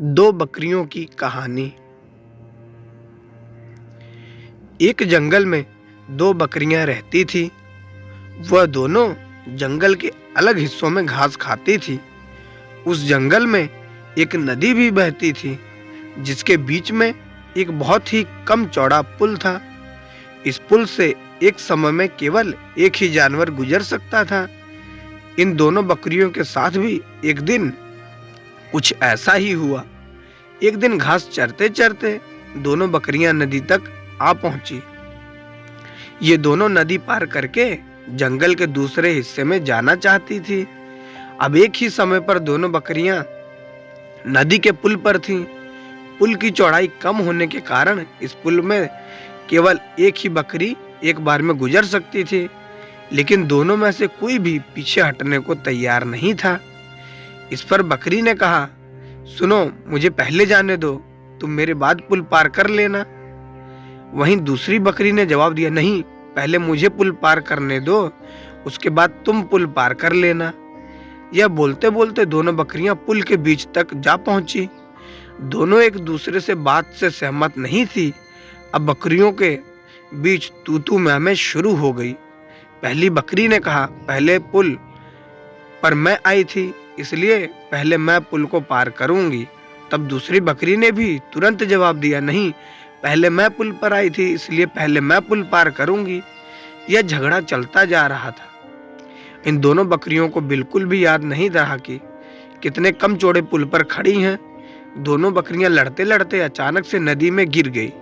दो बकरियों की कहानी। एक जंगल में दो बकरियां रहती थी। वह दोनों जंगल के अलग हिस्सों में घास खाती थी। उस जंगल में एक नदी भी बहती थी, जिसके बीच में एक बहुत ही कम चौड़ा पुल था। इस पुल से एक समय में केवल एक ही जानवर गुजर सकता था। इन दोनों बकरियों के साथ भी एक दिन कुछ ऐसा ही हुआ। एक दिन घास चरते चरते दोनों बकरियां नदी तक आ पहुंची। ये दोनों नदी पार करके जंगल के दूसरे हिस्से में जाना चाहती थी। अब एक ही समय पर दोनों बकरियां नदी के पुल पर थीं। पुल की चौड़ाई कम होने के कारण इस पुल में केवल एक ही बकरी एक बार में गुजर सकती थी, लेकिन दोनों में से कोई भी पीछे हटने को तैयार नहीं था। इस पर बकरी ने कहा, सुनो, मुझे पहले जाने दो, तुम मेरे बाद पुल पार कर लेना। वहीं दूसरी बकरी ने जवाब दिया, नहीं, पहले मुझे पुल पार करने दो, उसके बाद तुम पुल पार कर लेना। यह बोलते बोलते दोनों बकरियां पुल के बीच तक जा पहुंची। दोनों एक दूसरे से बात से सहमत नहीं थी। अब बकरियों के बीच तू तू मैं मैं शुरू हो गई। पहली बकरी ने कहा, पहले पुल पर मैं आई थी, इसलिए पहले मैं पुल को पार करूंगी। तब दूसरी बकरी ने भी तुरंत जवाब दिया, नहीं, पहले मैं पुल पर आई थी, इसलिए पहले मैं पुल पार करूंगी। यह झगड़ा चलता जा रहा था। इन दोनों बकरियों को बिल्कुल भी याद नहीं रहा कि कितने कम चौड़े पुल पर खड़ी हैं। दोनों बकरियां लड़ते लड़ते अचानक से नदी में गिर गई।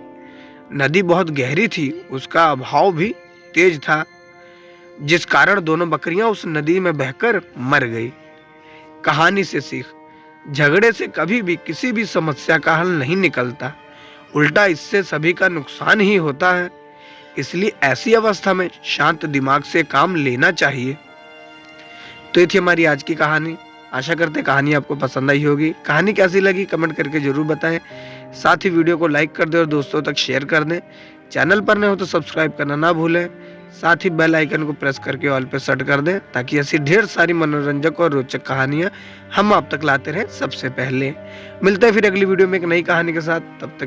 नदी बहुत गहरी थी, उसका बहाव भी तेज था, जिस कारण दोनों बकरियां उस नदी में बहकर मर गई। कहानी से सीख, झगड़े से कभी भी किसी भी समस्या का हल नहीं निकलता, उल्टा इससे सभी का नुकसान ही होता है। इसलिए ऐसी अवस्था में शांत दिमाग से काम लेना चाहिए। तो ये थी हमारी आज की कहानी। आशा करते कहानी आपको पसंद आई होगी। कहानी कैसी लगी कमेंट करके जरूर बताएं। साथ ही वीडियो को लाइक कर दें और दोस्तों तक शेयर कर दें। चैनल पर नए हो तो सब्सक्राइब करना ना भूलें। साथ ही बेल आइकन को प्रेस करके ऑल पे सेट कर दें, ताकि ऐसी ढेर सारी मनोरंजक और रोचक कहानियां हम आप तक लाते रहें सबसे पहले। मिलते हैं फिर अगली वीडियो में एक नई कहानी के साथ। तब तक